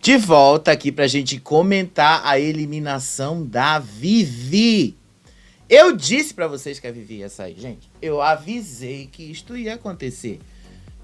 De volta aqui pra gente comentar a eliminação da Vivi. Eu disse pra vocês que a Vivi ia sair, gente. Eu avisei que isto ia acontecer.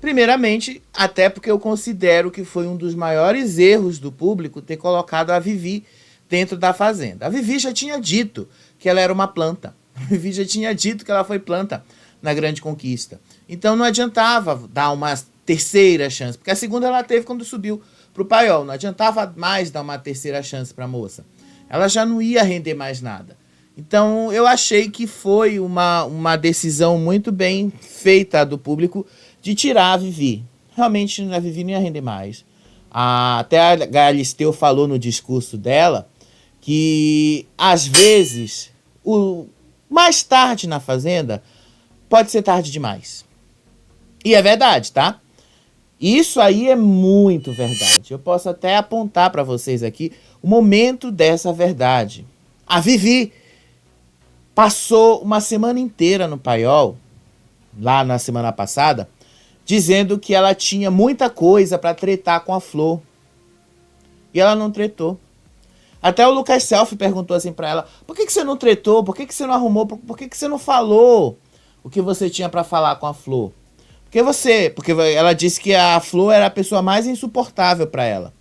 Primeiramente, até porque eu considero que foi um dos maiores erros do público ter colocado a Vivi dentro da Fazenda. A Vivi já tinha dito que ela era uma planta. A Vivi já tinha dito que ela foi planta na Grande Conquista. Então não adiantava dar uma terceira chance, porque a segunda ela teve quando subiu pro paiol. Não adiantava mais dar uma terceira chance pra moça. Ela já não ia render mais nada. Então eu achei que foi uma decisão muito bem feita do público de tirar a Vivi. Realmente a Vivi não ia render mais. Até a Galisteu falou no discurso dela que às vezes o mais tarde na Fazenda pode ser tarde demais. E é verdade, tá? Isso aí é muito verdade. Eu posso até apontar para vocês aqui o momento dessa verdade. A Vivi passou uma semana inteira no paiol, lá na semana passada, dizendo que ela tinha muita coisa para tretar com a Flor. E ela não tretou. Até o Lucas Selfie perguntou assim para ela: por que você não tretou? Por que você não arrumou? Por que você não falou o que você tinha para falar com a Flor? Porque ela disse que a Flor era a pessoa mais insuportável para ela.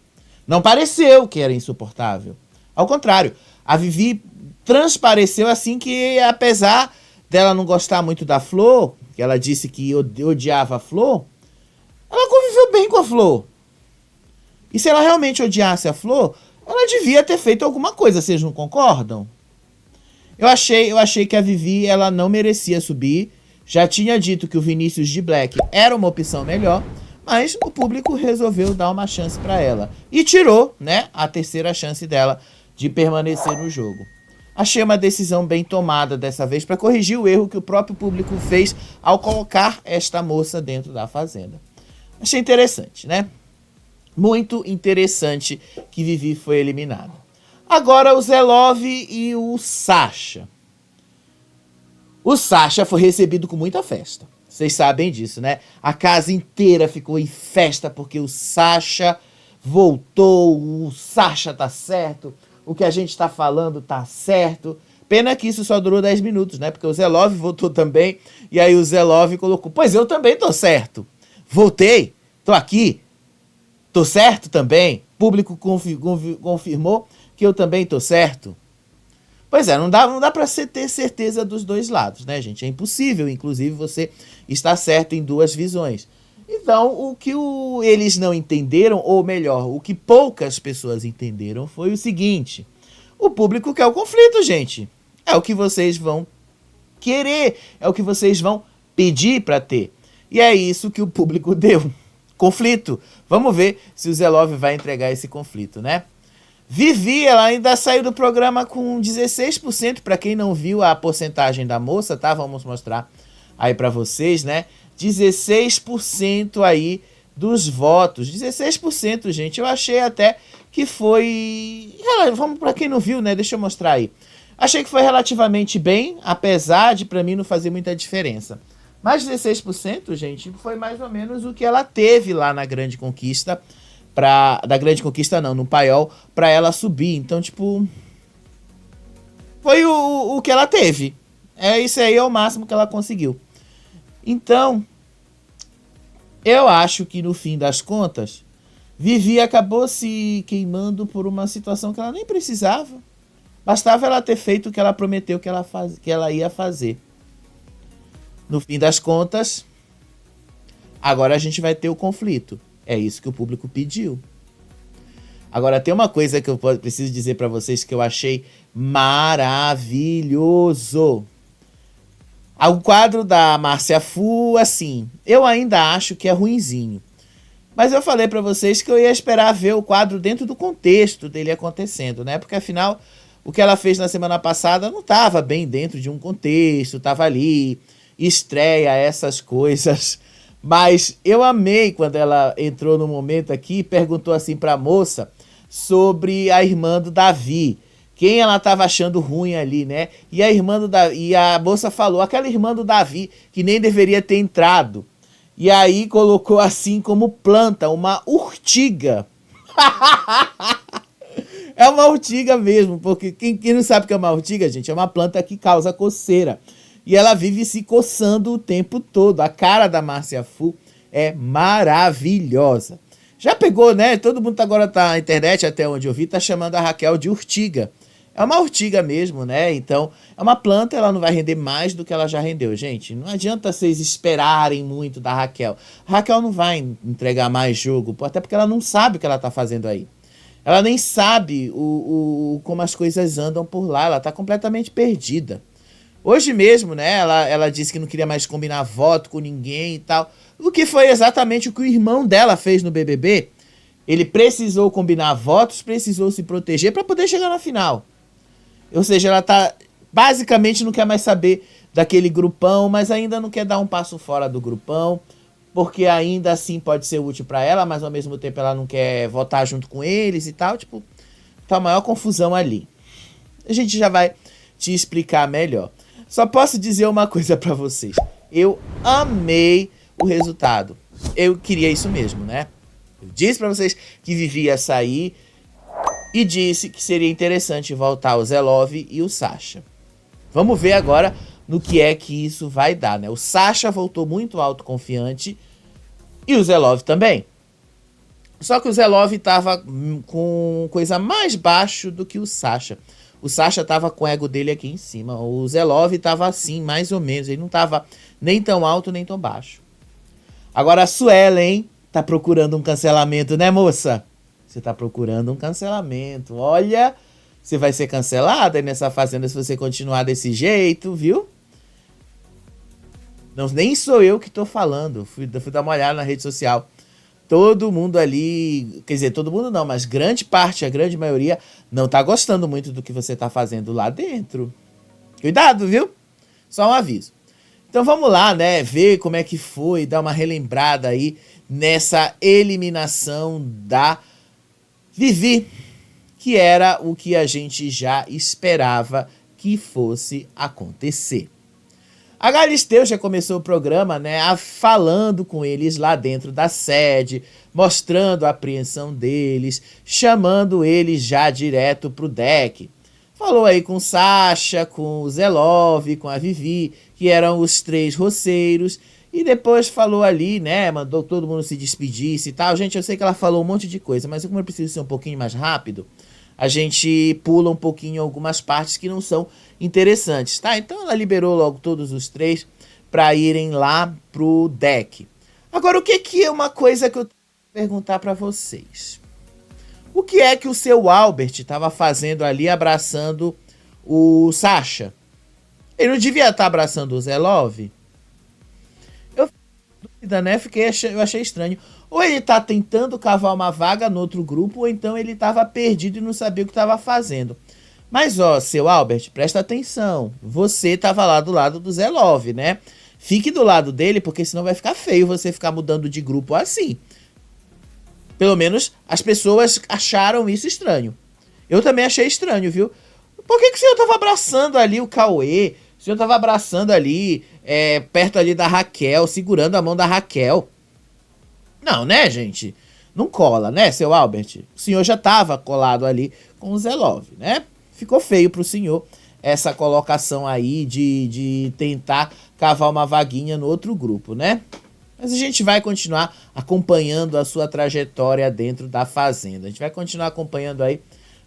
Não pareceu que era insuportável. Ao contrário, a Vivi transpareceu assim que, apesar dela não gostar muito da Flor, que ela disse que odiava a Flor, ela conviveu bem com a Flor. E se ela realmente odiasse a Flor, ela devia ter feito alguma coisa, vocês não concordam? Eu achei que a Vivi ela não merecia subir. Já tinha dito que o Vinícius de Black era uma opção melhor, mas o público resolveu dar uma chance para ela. E tirou, né, a terceira chance dela de permanecer no jogo. Achei uma decisão bem tomada dessa vez para corrigir o erro que o próprio público fez ao colocar esta moça dentro da Fazenda. Achei interessante, né? Muito interessante que Vivi foi eliminada. Agora o Zé Love e o Sasha. O Sasha foi recebido com muita festa. Vocês sabem disso, né? A casa inteira ficou em festa porque o Sasha voltou, o Sasha tá certo, o que a gente tá falando tá certo. Pena que isso só durou 10 minutos, né? Porque o Zé Love voltou também, e aí o Zé Love colocou: pois eu também tô certo. Voltei, tô aqui, tô certo também. O público confirmou que eu também tô certo. Pois é, não dá pra ter certeza dos dois lados, né, gente? É impossível, inclusive, você estar certo em duas visões. Então, o que eles não entenderam, ou melhor, o que poucas pessoas entenderam foi o seguinte: o público quer o conflito, gente. É o que vocês vão querer, é o que vocês vão pedir pra ter. E é isso que o público deu. Conflito. Vamos ver se o Zé Love vai entregar esse conflito, né? Vivi, ela ainda saiu do programa com 16%, para quem não viu a porcentagem da moça, tá? Vamos mostrar aí para vocês, né? 16% aí dos votos. 16%, gente. Eu achei até que foi... Vamos para quem não viu, né? Deixa eu mostrar aí. Achei que foi relativamente bem, apesar de para mim não fazer muita diferença. Mas 16%, gente, foi mais ou menos o que ela teve lá na Grande Conquista. Da Grande Conquista não, no paiol, pra ela subir. Então, tipo, foi o que ela teve. Isso aí é o máximo que ela conseguiu. Então, eu acho que no fim das contas, Vivi acabou se queimando por uma situação que ela nem precisava. Bastava ela ter feito o que ela prometeu que ela ia fazer. No fim das contas, agora a gente vai ter o conflito. É isso que o público pediu. Agora, tem uma coisa que eu preciso dizer pra vocês que eu achei maravilhoso. O quadro da Márcia Fu, assim, eu ainda acho que é ruinzinho. Mas eu falei pra vocês que eu ia esperar ver o quadro dentro do contexto dele acontecendo, né? Porque, afinal, o que ela fez na semana passada não estava bem dentro de um contexto, estava ali, estreia, essas coisas... Mas eu amei quando ela entrou no momento aqui e perguntou assim pra moça sobre a irmã do Davi. Quem ela tava achando ruim ali, né? E a moça falou, aquela irmã do Davi que nem deveria ter entrado. E aí colocou assim como planta, uma urtiga. É uma urtiga mesmo, porque quem não sabe o que é uma urtiga, gente, é uma planta que causa coceira. E ela vive se coçando o tempo todo. A cara da Márcia Fu é maravilhosa. Já pegou, né? Todo mundo agora tá na internet, até onde eu vi, tá chamando a Raquel de urtiga. É uma urtiga mesmo, né? Então, é uma planta, ela não vai render mais do que ela já rendeu. Gente, não adianta vocês esperarem muito da Raquel. A Raquel não vai entregar mais jogo, até porque ela não sabe o que ela tá fazendo aí. Ela nem sabe como as coisas andam por lá, ela tá completamente perdida. Hoje mesmo, né, ela disse que não queria mais combinar voto com ninguém e tal. O que foi exatamente o que o irmão dela fez no BBB. Ele precisou combinar votos, precisou se proteger para poder chegar na final. Ou seja, ela tá basicamente não quer mais saber daquele grupão, mas ainda não quer dar um passo fora do grupão, porque ainda assim pode ser útil para ela, mas ao mesmo tempo ela não quer votar junto com eles e tal. Tipo, tá a maior confusão ali. A gente já vai te explicar melhor. Só posso dizer uma coisa pra vocês. Eu amei o resultado. Eu queria isso mesmo, né? Eu disse pra vocês que vivia sair e disse que seria interessante voltar o Zelov e o Sasha. Vamos ver agora no que é que isso vai dar, né? O Sasha voltou muito autoconfiante e o Zelov também. Só que o Zelov tava com coisa mais baixo do que o Sasha. O Sasha tava com o ego dele aqui em cima. O Zelov tava assim, mais ou menos. Ele não tava nem tão alto, nem tão baixo. Agora a Suelen tá procurando um cancelamento, né, moça? Você tá procurando um cancelamento. Olha, você vai ser cancelada nessa fazenda se você continuar desse jeito, viu? Não, nem sou eu que tô falando. Fui dar uma olhada na rede social. Todo mundo ali, quer dizer, todo mundo não, mas grande parte, a grande maioria, não tá gostando muito do que você tá fazendo lá dentro. Cuidado, viu? Só um aviso. Então vamos lá, né, ver como é que foi, dar uma relembrada aí nessa eliminação da Vivi, que era o que a gente já esperava que fosse acontecer. A Galisteu já começou o programa, né, falando com eles lá dentro da sede, mostrando a apreensão deles, chamando eles já direto pro deck. Falou aí com o Sasha, com o Zelov, com a Vivi, que eram os 3 roceiros, e depois falou ali, né, mandou todo mundo se despedisse e tal. Gente, eu sei que ela falou um monte de coisa, mas como eu preciso ser um pouquinho mais rápido, a gente pula um pouquinho algumas partes que não são interessantes, tá? Então ela liberou logo todos os 3 para irem lá pro deck. Agora, o que é uma coisa que eu tenho que perguntar para vocês? O que é que o seu Albert estava fazendo ali abraçando o Sasha? Ele não devia estar abraçando o Zelov? Eu fiquei dúvida, né? Eu achei estranho. Ou ele tá tentando cavar uma vaga no outro grupo, ou então ele tava perdido e não sabia o que tava fazendo. Mas, ó, seu Albert, presta atenção. Você tava lá do lado do Zelov, né? Fique do lado dele, porque senão vai ficar feio você ficar mudando de grupo assim. Pelo menos as pessoas acharam isso estranho. Eu também achei estranho, viu? Por que o senhor tava abraçando ali o Cauê? O senhor tava abraçando ali, perto ali da Raquel, segurando a mão da Raquel. Não, né, gente? Não cola, né, seu Albert? O senhor já estava colado ali com o Zelov, né? Ficou feio pro senhor essa colocação aí de tentar cavar uma vaguinha no outro grupo, né? Mas a gente vai continuar acompanhando a sua trajetória dentro da fazenda. A gente vai continuar acompanhando aí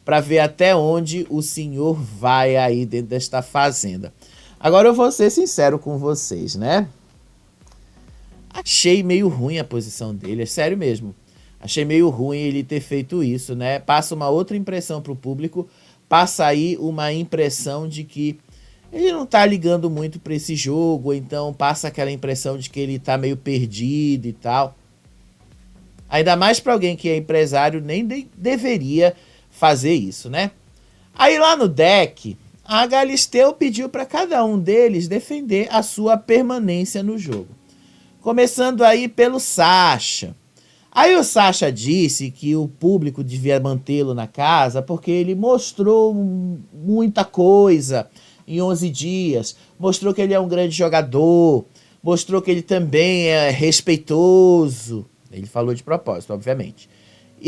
para ver até onde o senhor vai aí dentro desta fazenda. Agora eu vou ser sincero com vocês, né? Achei meio ruim a posição dele, é sério mesmo. Achei meio ruim ele ter feito isso, né? Passa uma outra impressão pro público, passa aí uma impressão de que ele não tá ligando muito pra esse jogo, então passa aquela impressão de que ele tá meio perdido e tal. Ainda mais pra alguém que é empresário, nem deveria fazer isso, né? Aí lá no deck, a Galisteu pediu pra cada um deles defender a sua permanência no jogo. Começando aí pelo Sasha. Aí o Sasha disse que o público devia mantê-lo na casa porque ele mostrou muita coisa em 11 dias. Mostrou que ele é um grande jogador. Mostrou que ele também é respeitoso. Ele falou de propósito, obviamente.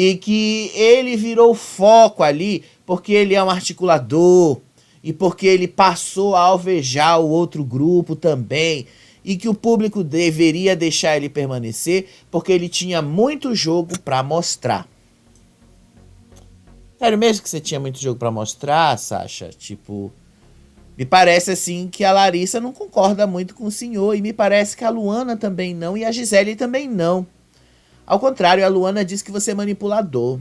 e que ele virou foco ali porque ele é um articulador e porque ele passou a alvejar o outro grupo também, e que o público deveria deixar ele permanecer porque ele tinha muito jogo para mostrar. Sério mesmo que você tinha muito jogo pra mostrar, Sasha? Tipo, me parece assim que a Larissa não concorda muito com o senhor, e me parece que a Luana também não, e a Gisele também não. Ao contrário, a Luana diz que você é manipulador.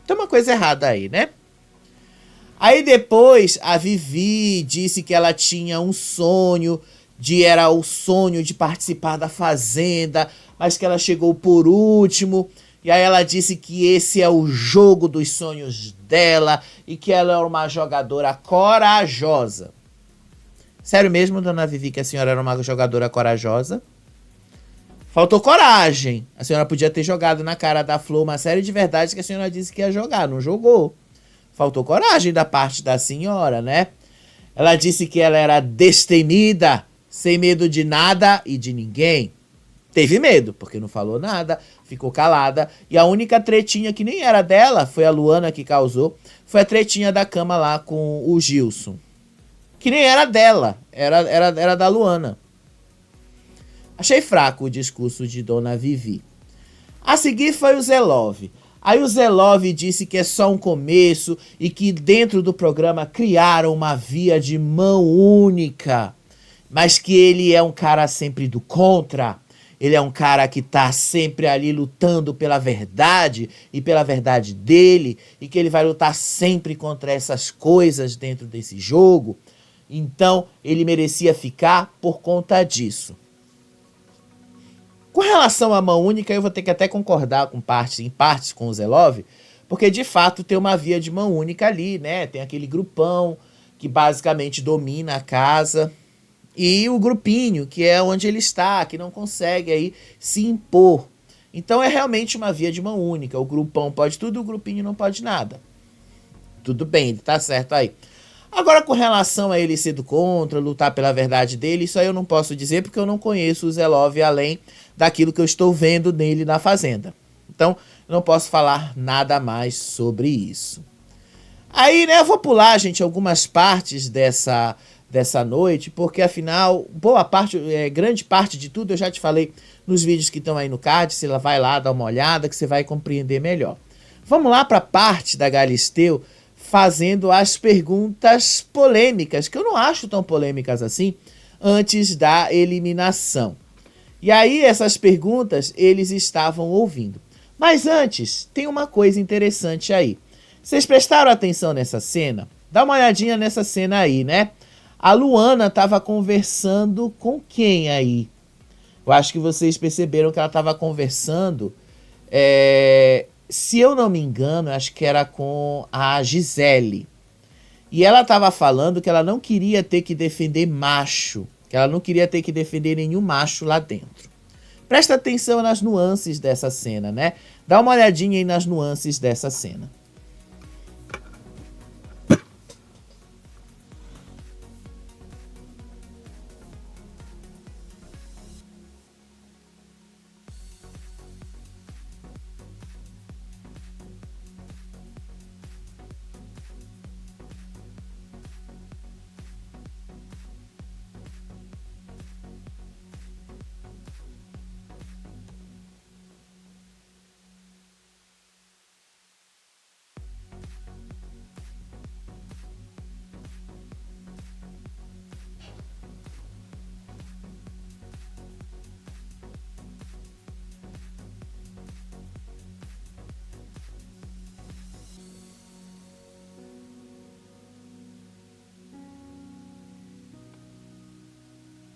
Tem uma coisa errada aí, né? Aí depois a Vivi disse que ela tinha um sonho, era o sonho de participar da Fazenda, mas que ela chegou por último. E aí ela disse que esse é o jogo dos sonhos dela e que ela é uma jogadora corajosa. Sério mesmo, dona Vivi, que a senhora era uma jogadora corajosa? Faltou coragem. A senhora podia ter jogado na cara da Flor uma série de verdades que a senhora disse que ia jogar, não jogou. Faltou coragem da parte da senhora, né? Ela disse que ela era destemida, sem medo de nada e de ninguém. Teve medo, porque não falou nada, ficou calada. E a única tretinha que nem era dela, foi a Luana que causou, foi a tretinha da cama lá com o Gilson. Que nem era dela, era da Luana. Achei fraco o discurso de Dona Vivi. A seguir foi o Zelov. Aí o Zelov disse que é só um começo e que dentro do programa criaram uma via de mão única, mas que ele é um cara sempre do contra. Ele é um cara que tá sempre ali lutando pela verdade e pela verdade dele, e que ele vai lutar sempre contra essas coisas dentro desse jogo. Então ele merecia ficar por conta disso. Com relação à mão única, eu vou ter que até concordar em partes com o Zelov, porque de fato tem uma via de mão única ali, né? Tem aquele grupão que basicamente domina a casa, e o grupinho, que é onde ele está, que não consegue aí se impor. Então é realmente uma via de mão única. O grupão pode tudo, o grupinho não pode nada. Tudo bem, ele tá certo aí. Agora, com relação a ele ser do contra, lutar pela verdade dele, isso aí eu não posso dizer porque eu não conheço o Zelov além daquilo que eu estou vendo nele na Fazenda. Então, eu não posso falar nada mais sobre isso. Aí, né, eu vou pular, gente, algumas partes dessa noite, porque afinal, grande parte de tudo eu já te falei nos vídeos que estão aí no card. Você vai lá, dá uma olhada que você vai compreender melhor. Vamos lá para a parte da Galisteu fazendo as perguntas polêmicas, que eu não acho tão polêmicas assim, antes da eliminação. E aí essas perguntas eles estavam ouvindo. Mas antes, tem uma coisa interessante aí. Vocês prestaram atenção nessa cena? Dá uma olhadinha nessa cena aí, né? A Luana estava conversando com quem aí? Eu acho que vocês perceberam que ela estava conversando, se eu não me engano, acho que era com a Gisele. E ela estava falando que ela não queria ter que defender macho, que ela não queria ter que defender nenhum macho lá dentro. Presta atenção nas nuances dessa cena, né? Dá uma olhadinha aí nas nuances dessa cena.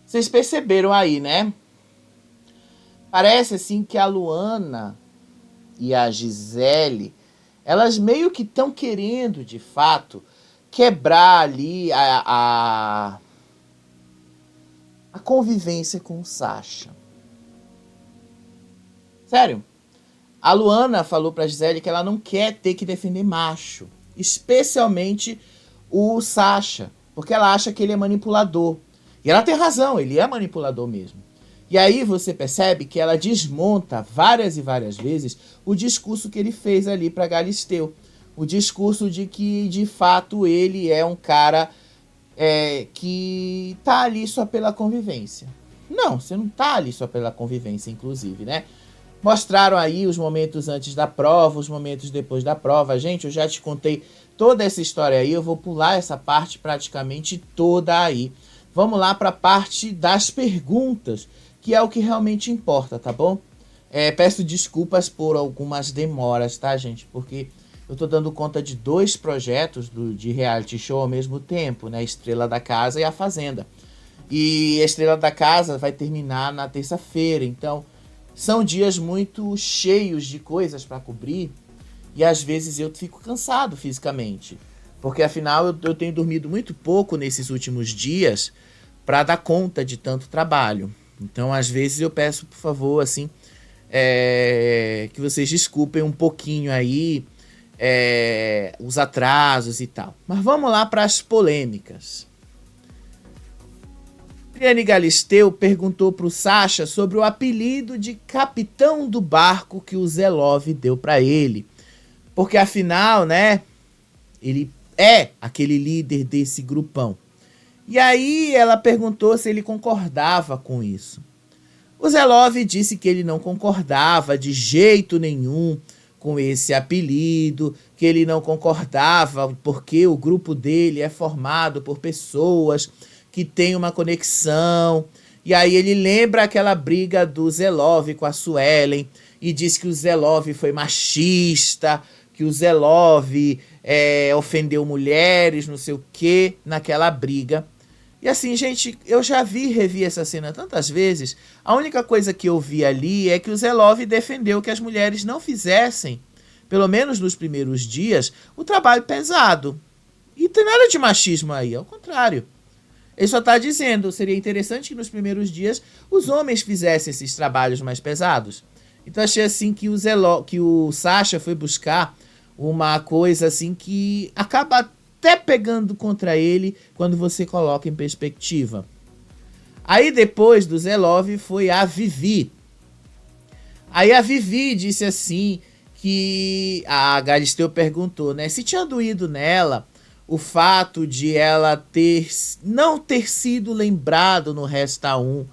Vocês perceberam aí, né? Parece assim que a Luana e a Gisele, elas meio que estão querendo, de fato, quebrar ali a convivência com o Sasha. Sério. A Luana falou pra Gisele que ela não quer ter que defender macho, especialmente o Sasha, porque ela acha que ele é manipulador. E ela tem razão, ele é manipulador mesmo. E aí você percebe que ela desmonta várias e várias vezes o discurso que ele fez ali para Galisteu. O discurso de que, de fato, ele é um cara que tá ali só pela convivência. Não, você não tá ali só pela convivência, inclusive, né? Mostraram aí os momentos antes da prova, os momentos depois da prova. Gente, eu já te contei toda essa história aí, eu vou pular essa parte praticamente toda aí. Vamos lá para a parte das perguntas, que é o que realmente importa, tá bom? Peço desculpas por algumas demoras, tá, gente? Porque eu tô dando conta de 2 projetos de reality show ao mesmo tempo, né? Estrela da Casa e A Fazenda. E a Estrela da Casa vai terminar na terça-feira, então são dias muito cheios de coisas para cobrir e às vezes eu fico cansado fisicamente, porque afinal eu tenho dormido muito pouco nesses últimos dias para dar conta de tanto trabalho. Então às vezes eu peço, por favor, assim, que vocês desculpem um pouquinho aí os atrasos e tal. Mas vamos lá para as polêmicas. Adriane Galisteu perguntou pro Sasha sobre o apelido de capitão do barco que o Zelov deu para ele. Porque afinal, né, ele é aquele líder desse grupão. E aí ela perguntou se ele concordava com isso. O Zelov disse que ele não concordava de jeito nenhum com esse apelido, que ele não concordava porque o grupo dele é formado por pessoas que têm uma conexão. E aí ele lembra aquela briga do Zelov com a Suelen e diz que o Zelov foi machista, que o Zelov ofendeu mulheres, não sei o que, naquela briga. E assim, gente, eu já revi essa cena tantas vezes. A única coisa que eu vi ali é que o Zelov defendeu que as mulheres não fizessem, pelo menos nos primeiros dias, o trabalho pesado. E não tem nada de machismo aí, ao contrário. Ele só está dizendo, seria interessante que nos primeiros dias os homens fizessem esses trabalhos mais pesados. Então achei assim que o Sasha foi buscar uma coisa assim que acaba até pegando contra ele quando você coloca em perspectiva. Aí depois do Zelov foi a Vivi. Aí a Vivi disse assim que a Galisteu perguntou, né, se tinha doído nela o fato de ela não ter sido lembrado no Resta 1,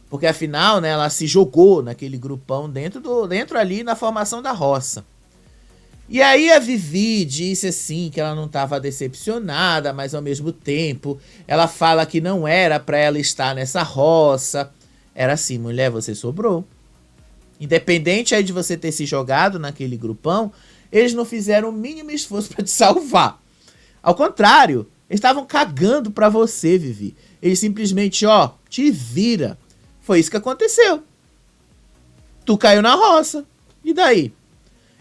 porque afinal, né, ela se jogou naquele grupão dentro ali na formação da roça. E aí a Vivi disse assim que ela não estava decepcionada, mas ao mesmo tempo ela fala que não era para ela estar nessa roça. Era assim, mulher, você sobrou. Independente aí de você ter se jogado naquele grupão, eles não fizeram o mínimo esforço para te salvar. Ao contrário, eles estavam cagando pra você, Vivi. Eles simplesmente, te vira. Foi isso que aconteceu. Tu caiu na roça. E daí?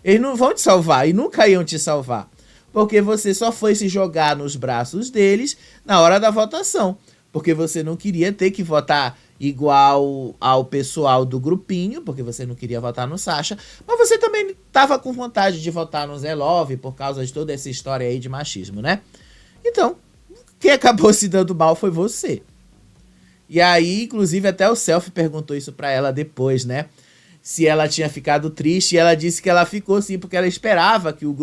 Eles não vão te salvar e nunca iam te salvar. Porque você só foi se jogar nos braços deles na hora da votação. Porque você não queria ter que votar igual ao pessoal do grupinho, porque você não queria votar no Sasha, mas você também estava com vontade de votar no Zelov por causa de toda essa história aí de machismo, né? Então, quem acabou se dando mal foi você. E aí, inclusive, até o Selfie perguntou isso pra ela depois, né? Se ela tinha ficado triste, e ela disse que ela ficou sim, porque ela esperava que o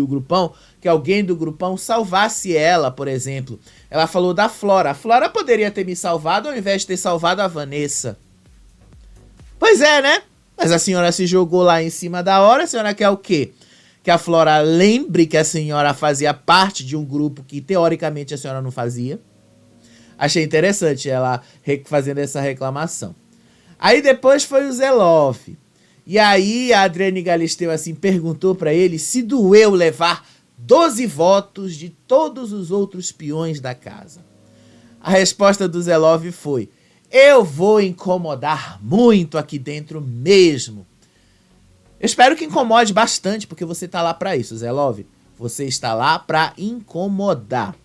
grupão, que alguém do grupão salvasse ela, por exemplo. Ela falou da Flora. A Flora poderia ter me salvado ao invés de ter salvado a Vanessa. Pois é, né? Mas a senhora se jogou lá em cima da hora, a senhora quer o quê? Que a Flora lembre que a senhora fazia parte de um grupo que teoricamente a senhora não fazia. Achei interessante ela fazendo essa reclamação. Aí depois foi o Zelov. E aí a Adriane Galisteu assim perguntou pra ele se doeu levar 12 votos de todos os outros peões da casa. A resposta do Zelov foi: eu vou incomodar muito aqui dentro mesmo. Eu espero que incomode bastante, porque você tá lá pra isso, Zelov. Você está lá pra incomodar.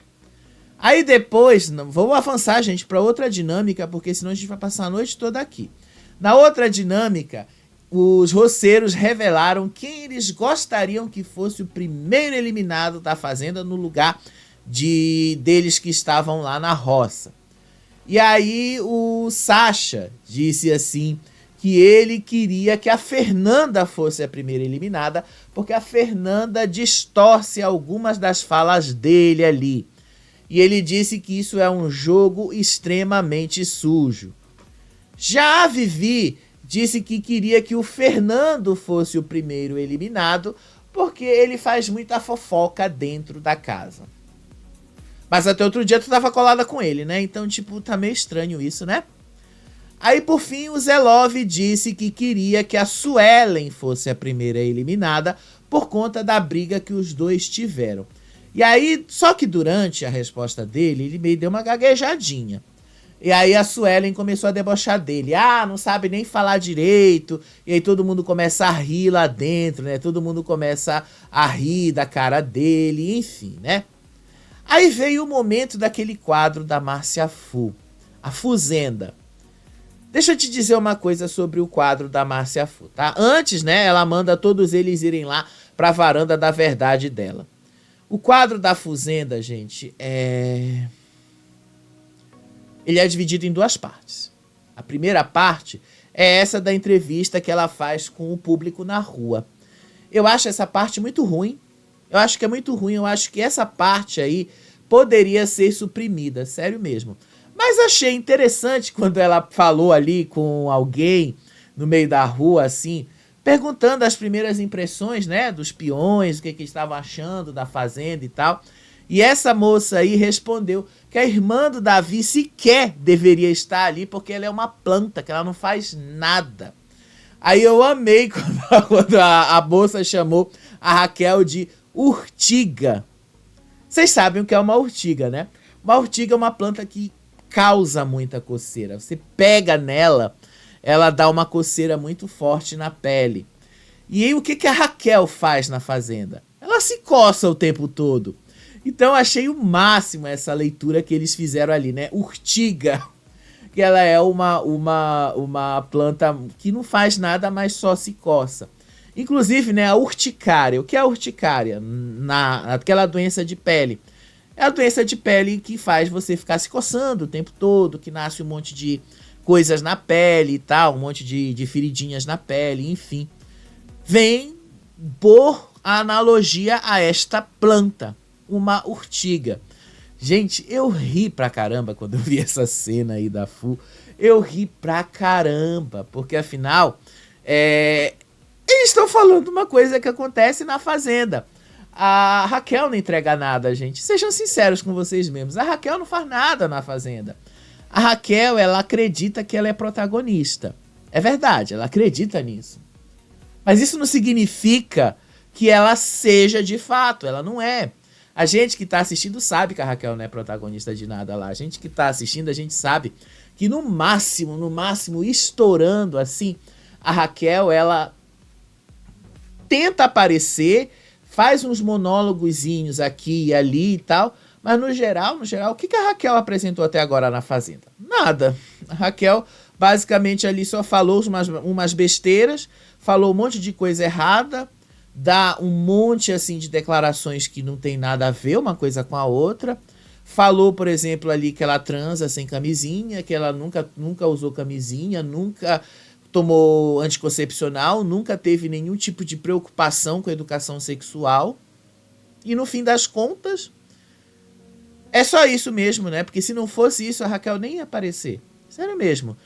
Aí depois, vou avançar, gente, para outra dinâmica, porque senão a gente vai passar a noite toda aqui. Na outra dinâmica, os roceiros revelaram quem eles gostariam que fosse o primeiro eliminado da Fazenda no lugar deles que estavam lá na roça. E aí o Sasha disse assim que ele queria que a Fernanda fosse a primeira eliminada, porque a Fernanda distorce algumas das falas dele ali. E ele disse que isso é um jogo extremamente sujo. Já a Vivi disse que queria que o Fernando fosse o primeiro eliminado, porque ele faz muita fofoca dentro da casa. Mas até outro dia tu tava colada com ele, né? Então, tipo, tá meio estranho isso, né? Aí, por fim, o Zé Love disse que queria que a Suelen fosse a primeira eliminada por conta da briga que os dois tiveram. E aí, só que durante a resposta dele, ele meio deu uma gaguejadinha. E aí a Suelen começou a debochar dele. Ah, não sabe nem falar direito. E aí todo mundo começa a rir lá dentro, né? Todo mundo começa a rir da cara dele, enfim, né? Aí veio o momento daquele quadro da Márcia Fu, a Fuzenda. Deixa eu te dizer uma coisa sobre o quadro da Márcia Fu, tá? Antes, né, ela manda todos eles irem lá pra varanda da verdade dela. O quadro da Fuzenda, gente, ele é dividido em duas partes. A primeira parte é essa da entrevista que ela faz com o público na rua. Eu acho essa parte muito ruim. Eu acho que é muito ruim. Eu acho que essa parte aí poderia ser suprimida. Sério mesmo. Mas achei interessante quando ela falou ali com alguém no meio da rua, assim, perguntando as primeiras impressões, né, dos peões, o que estavam achando da fazenda e tal. E essa moça aí respondeu que a irmã do Davi sequer deveria estar ali, porque ela é uma planta, que ela não faz nada. Aí eu amei quando a moça chamou a Raquel de urtiga. Vocês sabem o que é uma urtiga, né? Uma urtiga é uma planta que causa muita coceira. Você pega nela, ela dá uma coceira muito forte na pele. E aí o que a Raquel faz na fazenda? Ela se coça o tempo todo. Então achei o máximo essa leitura que eles fizeram ali, né? Urtiga, que ela é uma planta que não faz nada, mas só se coça. Inclusive, né, a urticária. O que é a urticária? Aquela doença de pele. É a doença de pele que faz você ficar se coçando o tempo todo, que nasce um monte de coisas na pele e tal, um monte de feridinhas na pele, enfim. Vem por analogia a esta planta, uma urtiga. Gente, eu ri pra caramba quando eu vi essa cena aí da Fu. Eu ri pra caramba, porque afinal, eles estão falando uma coisa que acontece na fazenda. A Raquel não entrega nada, gente. Sejam sinceros com vocês mesmos. A Raquel não faz nada na fazenda. A Raquel, ela acredita que ela é protagonista. É verdade, ela acredita nisso. Mas isso não significa que ela seja de fato. Ela não é. A gente que tá assistindo sabe que a Raquel não é protagonista de nada lá. A gente que tá assistindo, a gente sabe que no máximo, estourando assim, a Raquel, ela tenta aparecer, faz uns monólogozinhos aqui e ali e tal, mas no geral, o que a Raquel apresentou até agora na Fazenda? Nada. A Raquel basicamente ali só falou umas besteiras, falou um monte de coisa errada, dá um monte assim de declarações que não tem nada a ver uma coisa com a outra. Falou, por exemplo, ali que ela transa sem camisinha, que ela nunca usou camisinha, nunca tomou anticoncepcional, nunca teve nenhum tipo de preocupação com a educação sexual. E no fim das contas, é só isso mesmo, né? Porque se não fosse isso, a Raquel nem ia aparecer. Sério mesmo.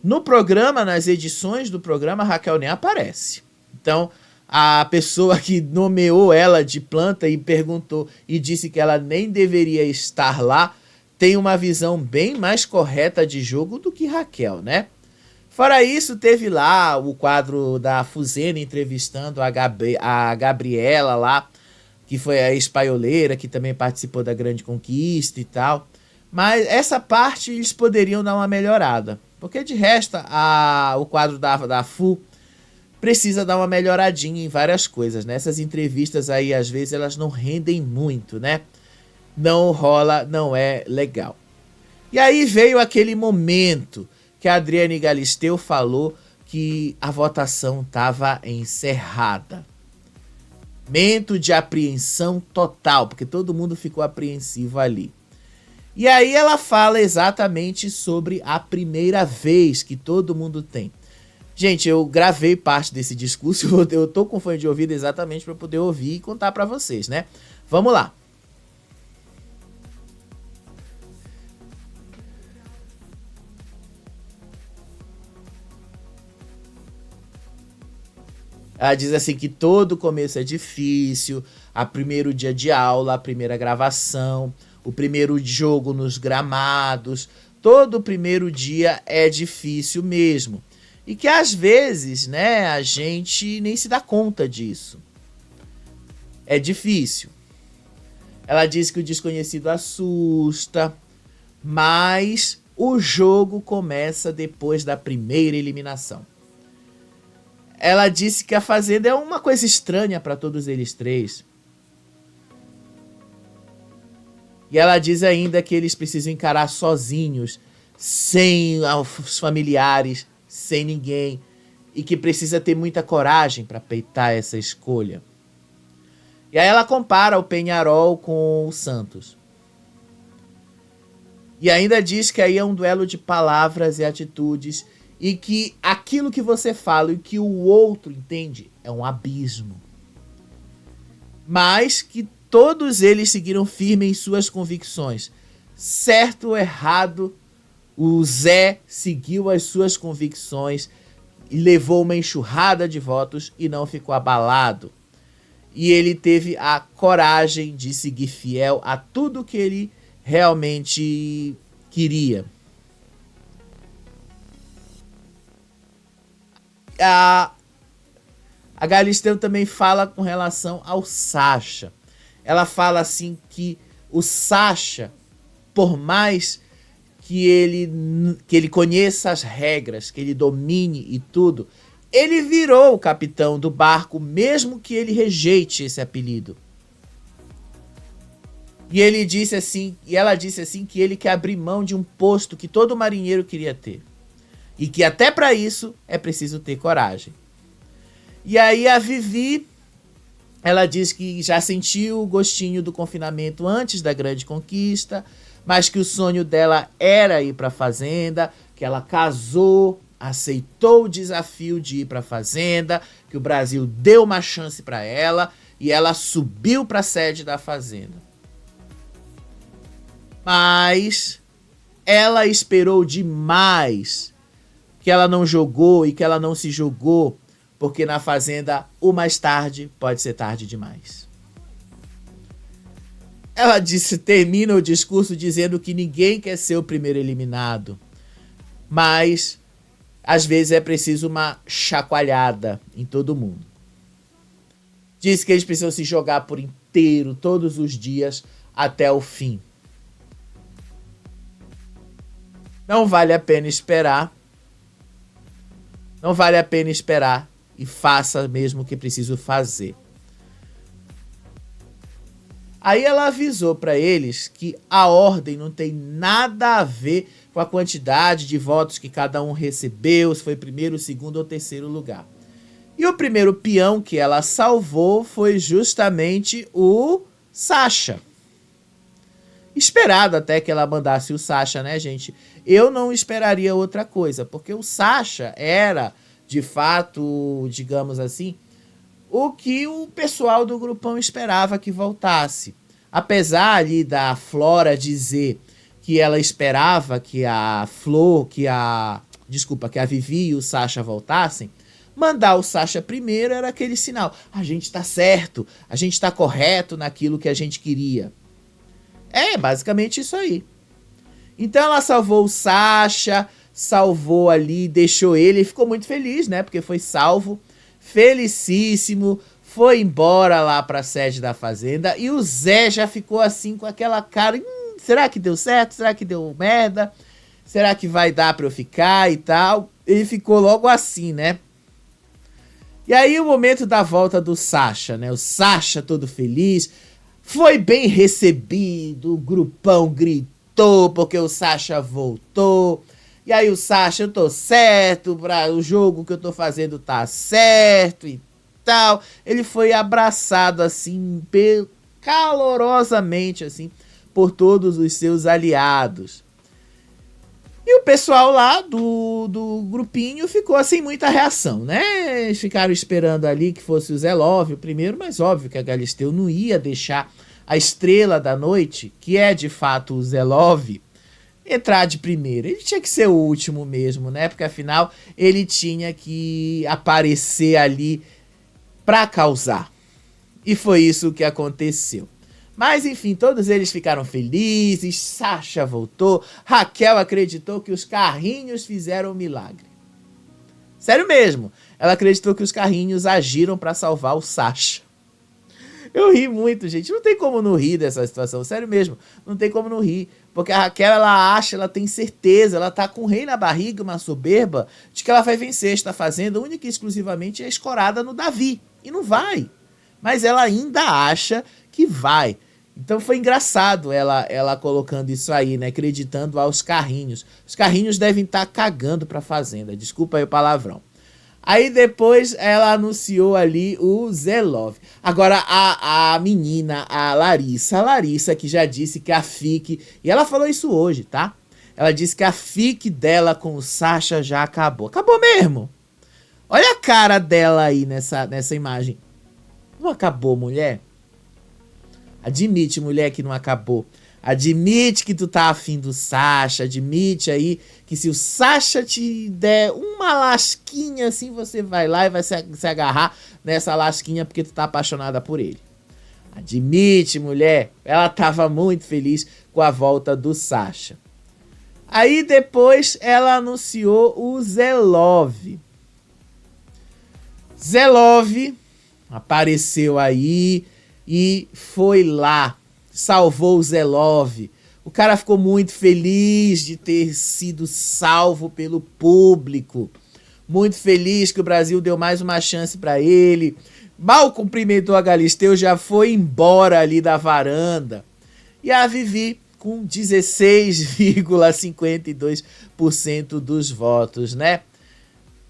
No programa, nas edições do programa, a Raquel nem aparece. Então, a pessoa que nomeou ela de planta e perguntou e disse que ela nem deveria estar lá, tem uma visão bem mais correta de jogo do que Raquel, né? Fora isso, teve lá o quadro da Fuzena entrevistando a Gabriela lá, que foi a ex-paioleira, que também participou da Grande Conquista e tal. Mas essa parte eles poderiam dar uma melhorada. Porque de resto, o quadro da Fu precisa dar uma melhoradinha em várias coisas, né? Essas entrevistas aí, às vezes, elas não rendem muito, né? Não rola, não é legal. E aí veio aquele momento que a Adriane Galisteu falou que a votação estava encerrada. Momento de apreensão total, porque todo mundo ficou apreensivo ali. E aí ela fala exatamente sobre a primeira vez que todo mundo tem. Gente, eu gravei parte desse discurso, eu tô com fone de ouvido exatamente para poder ouvir e contar para vocês, né? Vamos lá. Ela diz assim que todo começo é difícil, a primeiro dia de aula, a primeira gravação, o primeiro jogo nos gramados, todo primeiro dia é difícil mesmo. E que às vezes, né, a gente nem se dá conta disso. É difícil. Ela diz que o desconhecido assusta, mas o jogo começa depois da primeira eliminação. Ela disse que a Fazenda é uma coisa estranha para todos eles três. E ela diz ainda que eles precisam encarar sozinhos, sem os familiares, sem ninguém. E que precisa ter muita coragem para peitar essa escolha. E aí ela compara o Peñarol com o Santos. E ainda diz que aí é um duelo de palavras e atitudes. E que aquilo que você fala e que o outro entende é um abismo. Mas que todos eles seguiram firme em suas convicções. Certo ou errado, o Zé seguiu as suas convicções e levou uma enxurrada de votos e não ficou abalado. E ele teve a coragem de seguir fiel a tudo que ele realmente queria. A Galisteu também fala com relação ao Sacha. Ela fala assim que o Sacha, por mais que ele conheça as regras, que ele domine e tudo, ele virou o capitão do barco, mesmo que ele rejeite esse apelido. E ela disse assim que ele quer abrir mão de um posto que todo marinheiro queria ter. E que até para isso é preciso ter coragem. E aí a Vivi, ela diz que já sentiu o gostinho do confinamento antes da grande conquista, mas que o sonho dela era ir para a fazenda, que ela casou, aceitou o desafio de ir para a fazenda, que o Brasil deu uma chance para ela e ela subiu para a sede da fazenda. Mas ela esperou demais, que ela não jogou e que ela não se jogou, porque na fazenda o mais tarde pode ser tarde demais. Ela termina o discurso dizendo que ninguém quer ser o primeiro eliminado, mas às vezes é preciso uma chacoalhada em todo mundo. Diz que eles precisam se jogar por inteiro, todos os dias, até o fim. Não vale a pena esperar. Não vale a pena esperar e faça mesmo o que preciso fazer. Aí ela avisou para eles que a ordem não tem nada a ver com a quantidade de votos que cada um recebeu, se foi primeiro, segundo ou terceiro lugar. E o primeiro peão que ela salvou foi justamente o Sacha. Esperado até que ela mandasse o Sacha, né, gente? Eu não esperaria outra coisa, porque o Sacha era, de fato, digamos assim, o que o pessoal do grupão esperava que voltasse. Apesar ali da Flora dizer que ela esperava que a Vivi e o Sacha voltassem, mandar o Sacha primeiro era aquele sinal. A gente tá certo, a gente tá correto naquilo que a gente queria. É basicamente isso aí. Então ela salvou o Sacha, salvou ali, deixou ele, ficou muito feliz, né? Porque foi salvo, felicíssimo, foi embora lá pra sede da fazenda. E o Zé já ficou assim com aquela cara, será que deu certo? Será que deu merda? Será que vai dar pra eu ficar e tal? Ele ficou logo assim, né? E aí o momento da volta do Sacha, né? O Sacha todo feliz, foi bem recebido, o grupão gritou porque o Sacha voltou. E aí o Sacha, eu tô certo, o jogo que eu tô fazendo tá certo e tal. Ele foi abraçado assim, calorosamente assim, por todos os seus aliados. E o pessoal lá do grupinho ficou sem muita reação, né? Eles ficaram esperando ali que fosse o Zelov o primeiro, mas óbvio que a Galisteu não ia deixar a estrela da noite, que é de fato o Zelov, entrar de primeiro. Ele tinha que ser o último mesmo, né? Porque afinal ele tinha que aparecer ali para causar. E foi isso que aconteceu. Mas enfim, todos eles ficaram felizes, Sasha voltou, Raquel acreditou que os carrinhos fizeram um milagre. Sério mesmo, ela acreditou que os carrinhos agiram para salvar o Sasha. Eu ri muito, gente, não tem como não rir dessa situação, sério mesmo, não tem como não rir. Porque a Raquel, ela acha, ela tem certeza, ela tá com o rei na barriga, uma soberba, de que ela vai vencer esta fazenda única e exclusivamente escorada no Davi. E não vai. Mas ela ainda acha que vai. Então foi engraçado ela colocando isso aí, né? Acreditando aos carrinhos. Os carrinhos devem estar cagando pra fazenda. Desculpa aí o palavrão. Aí depois ela anunciou ali o Zelov. Agora a menina, a Larissa que já disse que a fique... E ela falou isso hoje, tá? Ela disse que a fique dela com o Sasha já acabou. Acabou mesmo. Olha a cara dela aí nessa imagem. Não acabou, mulher? Admite, mulher, que não acabou. Admite que tu tá afim do Sasha. Admite aí que se o Sasha te der uma lasquinha assim, você vai lá e vai se agarrar nessa lasquinha porque tu tá apaixonada por ele. Admite, mulher. Ela tava muito feliz com a volta do Sasha. Aí depois ela anunciou o Zelov. Zelov apareceu aí e foi lá, salvou o Zelov. O cara ficou muito feliz de ter sido salvo pelo público. Muito feliz que o Brasil deu mais uma chance para ele. Mal cumprimentou a Galisteu, já foi embora ali da varanda. E a Vivi com 16,52% dos votos, né?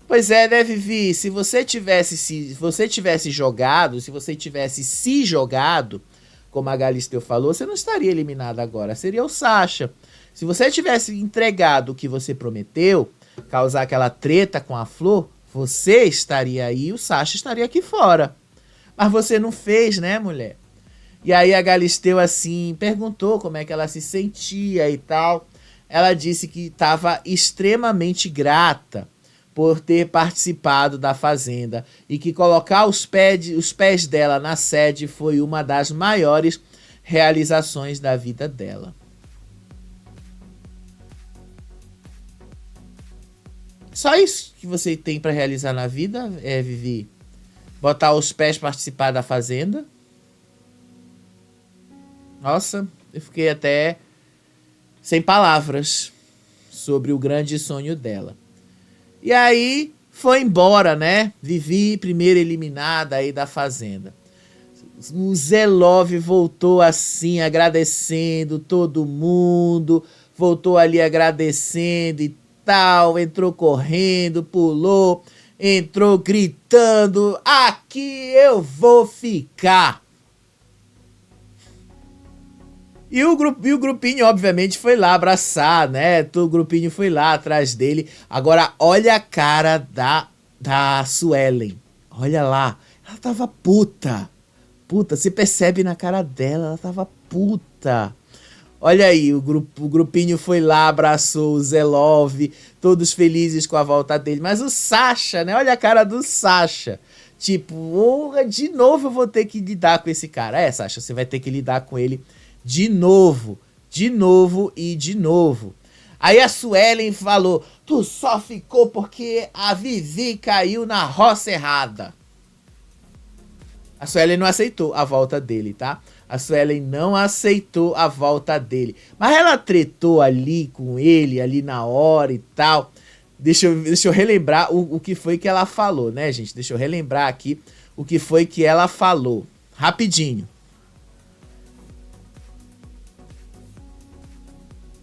Pois é, né, Vivi? Se você tivesse jogado, se você tivesse se jogado, como a Galisteu falou, você não estaria eliminada agora, seria o Sasha. Se você tivesse entregado o que você prometeu, causar aquela treta com a Flor, você estaria aí e o Sasha estaria aqui fora. Mas você não fez, né, mulher? E aí a Galisteu, assim, perguntou como é que ela se sentia e tal. Ela disse que estava extremamente grata por ter participado da Fazenda e que colocar os pés dela na sede foi uma das maiores realizações da vida dela. Só isso que você tem para realizar na vida, Vivi? Botar os pés para participar da Fazenda? Nossa, eu fiquei até sem palavras sobre o grande sonho dela. E aí foi embora, né? Vivi, primeira eliminada aí da Fazenda. O Zelov voltou assim, agradecendo todo mundo. Voltou ali agradecendo e tal. Entrou correndo, pulou. Entrou gritando: aqui eu vou ficar. E o grupinho, obviamente, foi lá abraçar, né? O grupinho foi lá atrás dele. Agora, olha a cara da Suelen. Olha lá. Ela tava puta. Puta, você percebe na cara dela, ela tava puta. Olha aí, o grupinho foi lá, abraçou o Zelov, todos felizes com a volta dele. Mas o Sasha, né? Olha a cara do Sasha. Tipo, de novo eu vou ter que lidar com esse cara. É, Sasha, você vai ter que lidar com ele de novo e de novo. Aí a Suelen falou: tu só ficou porque a Vivi caiu na roça errada. A Suelen não aceitou a volta dele, tá? A Suelen não aceitou a volta dele. Mas ela tretou ali com ele, ali na hora e tal. Deixa eu relembrar o que foi que ela falou, né, gente? Deixa eu relembrar aqui o que foi que ela falou. Rapidinho.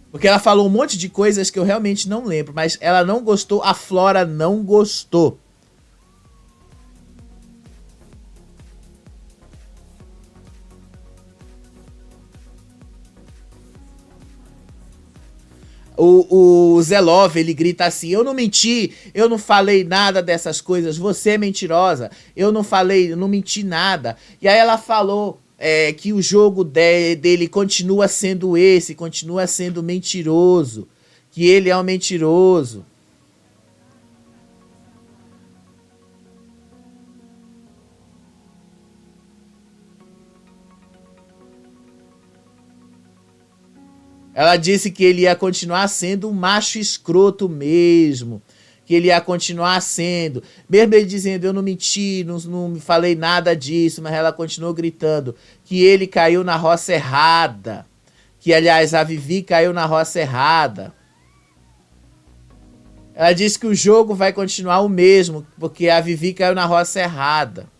Porque ela falou um monte de coisas que eu realmente não lembro. Mas ela não gostou, a Flora não gostou. O Zelov, ele grita assim: eu não menti, eu não falei nada dessas coisas, você é mentirosa, eu não falei, eu não menti nada. E aí ela falou que o jogo dele continua sendo esse, continua sendo mentiroso, que ele é um mentiroso. Ela disse que ele ia continuar sendo um macho escroto mesmo. Que ele ia continuar sendo. Mesmo ele dizendo, eu não menti, não me falei nada disso, mas ela continuou gritando que ele caiu na roça errada. Que, aliás, a Vivi caiu na roça errada. Ela disse que o jogo vai continuar o mesmo, porque a Vivi caiu na roça errada.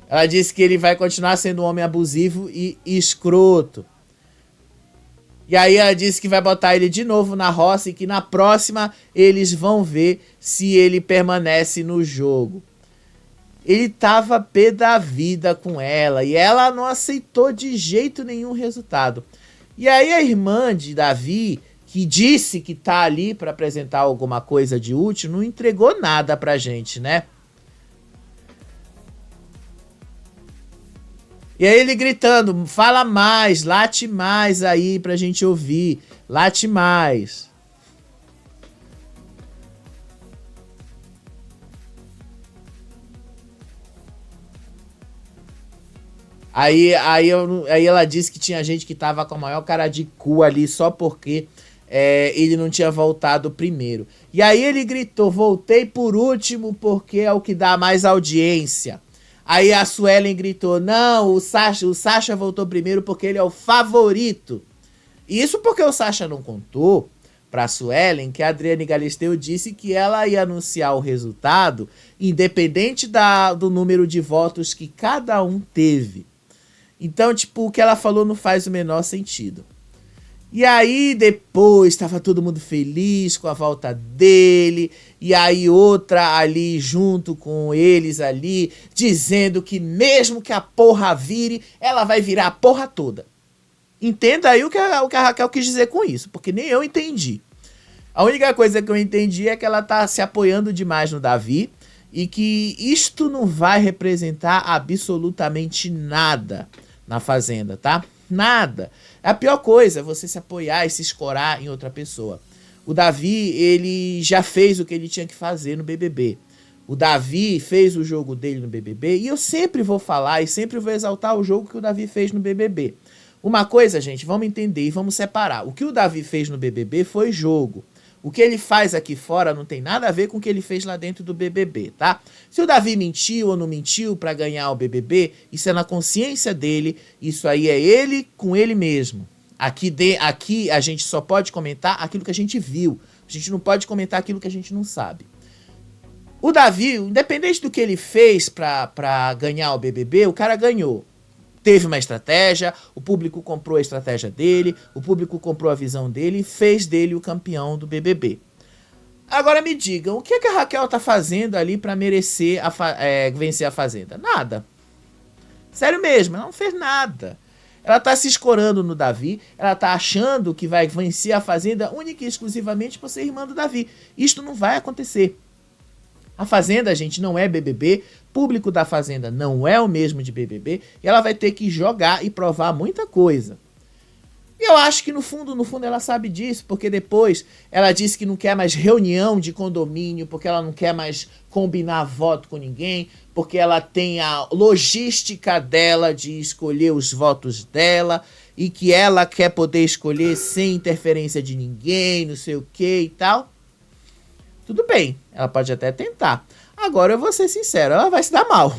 Ela disse que ele vai continuar sendo um homem abusivo e escroto. E aí ela disse que vai botar ele de novo na roça e que na próxima eles vão ver se ele permanece no jogo. Ele tava pé da vida com ela e ela não aceitou de jeito nenhum o resultado. E aí a irmã de Davi, que disse que tá ali para apresentar alguma coisa de útil, não entregou nada pra gente, né? E aí ele gritando, fala mais, late mais aí pra gente ouvir, late mais. Aí ela disse que tinha gente que tava com a maior cara de cu ali só porque ele não tinha voltado primeiro. E aí ele gritou, voltei por último porque é o que dá mais audiência. Aí a Suelen gritou, não, o Sasha voltou primeiro porque ele é o favorito. Isso porque o Sasha não contou pra Suelen que a Adriane Galisteu disse que ela ia anunciar o resultado independente do número de votos que cada um teve. Então, tipo, o que ela falou não faz o menor sentido. E aí depois estava todo mundo feliz com a volta dele, e aí outra ali junto com eles ali, dizendo que mesmo que a porra vire, ela vai virar a porra toda. Entenda aí o que a Raquel quis dizer com isso, porque nem eu entendi. A única coisa que eu entendi é que ela tá se apoiando demais no Davi, e que isto não vai representar absolutamente nada na Fazenda, tá? Nada. A pior coisa é você se apoiar e se escorar em outra pessoa. O Davi, ele já fez o que ele tinha que fazer no BBB. O Davi fez o jogo dele no BBB e eu sempre vou falar e sempre vou exaltar o jogo que o Davi fez no BBB. Uma coisa, gente, vamos entender e vamos separar. O que o Davi fez no BBB foi jogo. O que ele faz aqui fora não tem nada a ver com o que ele fez lá dentro do BBB, tá? Se o Davi mentiu ou não mentiu pra ganhar o BBB, isso é na consciência dele, isso aí é ele com ele mesmo. Aqui a gente só pode comentar aquilo que a gente viu, a gente não pode comentar aquilo que a gente não sabe. O Davi, independente do que ele fez pra ganhar o BBB, o cara ganhou. Teve uma estratégia, o público comprou a estratégia dele, o público comprou a visão dele e fez dele o campeão do BBB. Agora me digam, o que a Raquel tá fazendo ali pra merecer vencer a Fazenda? Nada. Sério mesmo, ela não fez nada. Ela tá se escorando no Davi, ela tá achando que vai vencer a Fazenda única e exclusivamente por ser irmã do Davi. Isto não vai acontecer. A Fazenda, gente, não é BBB, público da Fazenda não é o mesmo de BBB, e ela vai ter que jogar e provar muita coisa. E eu acho que no fundo ela sabe disso, porque depois ela disse que não quer mais reunião de condomínio, porque ela não quer mais combinar voto com ninguém, porque ela tem a logística dela de escolher os votos dela, e que ela quer poder escolher sem interferência de ninguém, não sei o que e tal. Tudo bem, ela pode até tentar. Agora eu vou ser sincero, ela vai se dar mal.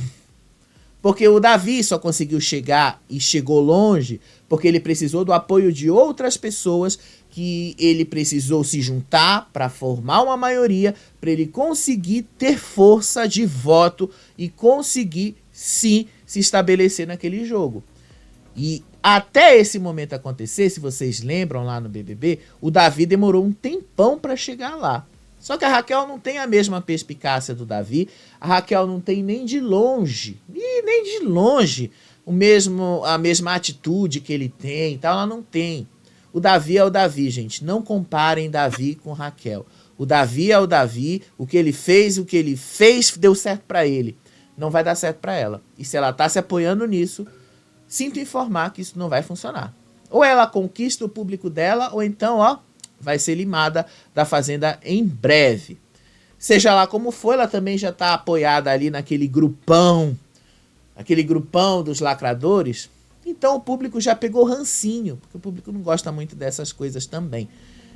Porque o Davi só conseguiu chegar e chegou longe porque ele precisou do apoio de outras pessoas, que ele precisou se juntar para formar uma maioria, para ele conseguir ter força de voto e conseguir sim se estabelecer naquele jogo. E até esse momento acontecer, se vocês lembram lá no BBB, o Davi demorou um tempão para chegar lá. Só que a Raquel não tem a mesma perspicácia do Davi, a Raquel não tem nem de longe a mesma atitude que ele tem e tal, ela não tem. O Davi é o Davi, gente. Não comparem Davi com Raquel. O Davi é o Davi, o que ele fez deu certo pra ele. Não vai dar certo pra ela. E se ela tá se apoiando nisso, sinto informar que isso não vai funcionar. Ou ela conquista o público dela, ou então, ó, vai ser limada da Fazenda em breve. Seja lá como for, ela também já tá apoiada ali naquele grupão dos lacradores. Então o público já pegou rancinho, porque o público não gosta muito dessas coisas também.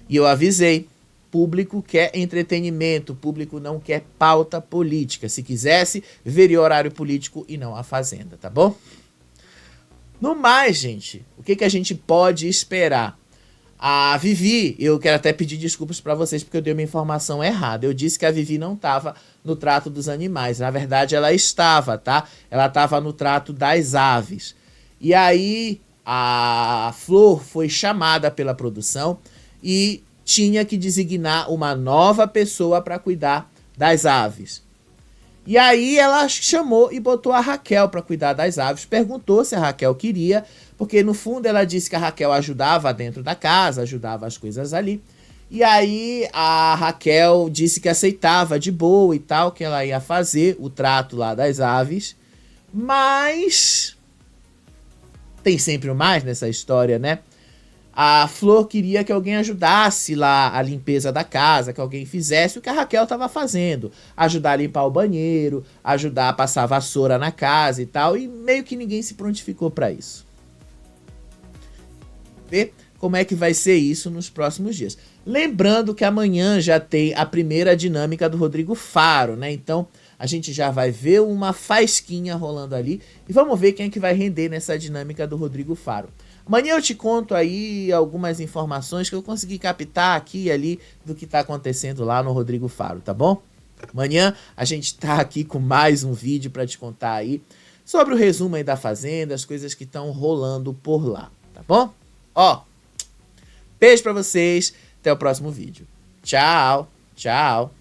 E eu avisei, público quer entretenimento, público não quer pauta política. Se quisesse, veria horário político e não a Fazenda, tá bom? No mais, gente, o que a gente pode esperar? A Vivi, eu quero até pedir desculpas para vocês porque eu dei uma informação errada. Eu disse que a Vivi não estava no trato dos animais. Na verdade, ela estava, tá? Ela estava no trato das aves. E aí, a Flor foi chamada pela produção e tinha que designar uma nova pessoa para cuidar das aves. E aí ela chamou e botou a Raquel para cuidar das aves. Perguntou se a Raquel queria, porque no fundo ela disse que a Raquel ajudava dentro da casa, ajudava as coisas ali. E aí a Raquel disse que aceitava de boa e tal, que ela ia fazer o trato lá das aves. Mas tem sempre o mais nessa história, né? A Flor queria que alguém ajudasse lá a limpeza da casa, que alguém fizesse o que a Raquel estava fazendo. Ajudar a limpar o banheiro, ajudar a passar vassoura na casa e tal. E meio que ninguém se prontificou para isso. Ver como é que vai ser isso nos próximos dias. Lembrando que amanhã já tem a primeira dinâmica do Rodrigo Faro, né? Então a gente já vai ver uma faísquinha rolando ali. E vamos ver quem é que vai render nessa dinâmica do Rodrigo Faro. Amanhã eu te conto aí algumas informações que eu consegui captar aqui e ali do que tá acontecendo lá no Rodrigo Faro, tá bom? Amanhã a gente tá aqui com mais um vídeo para te contar aí sobre o resumo aí da Fazenda, as coisas que estão rolando por lá, tá bom? Ó, beijo pra vocês, até o próximo vídeo. Tchau, tchau.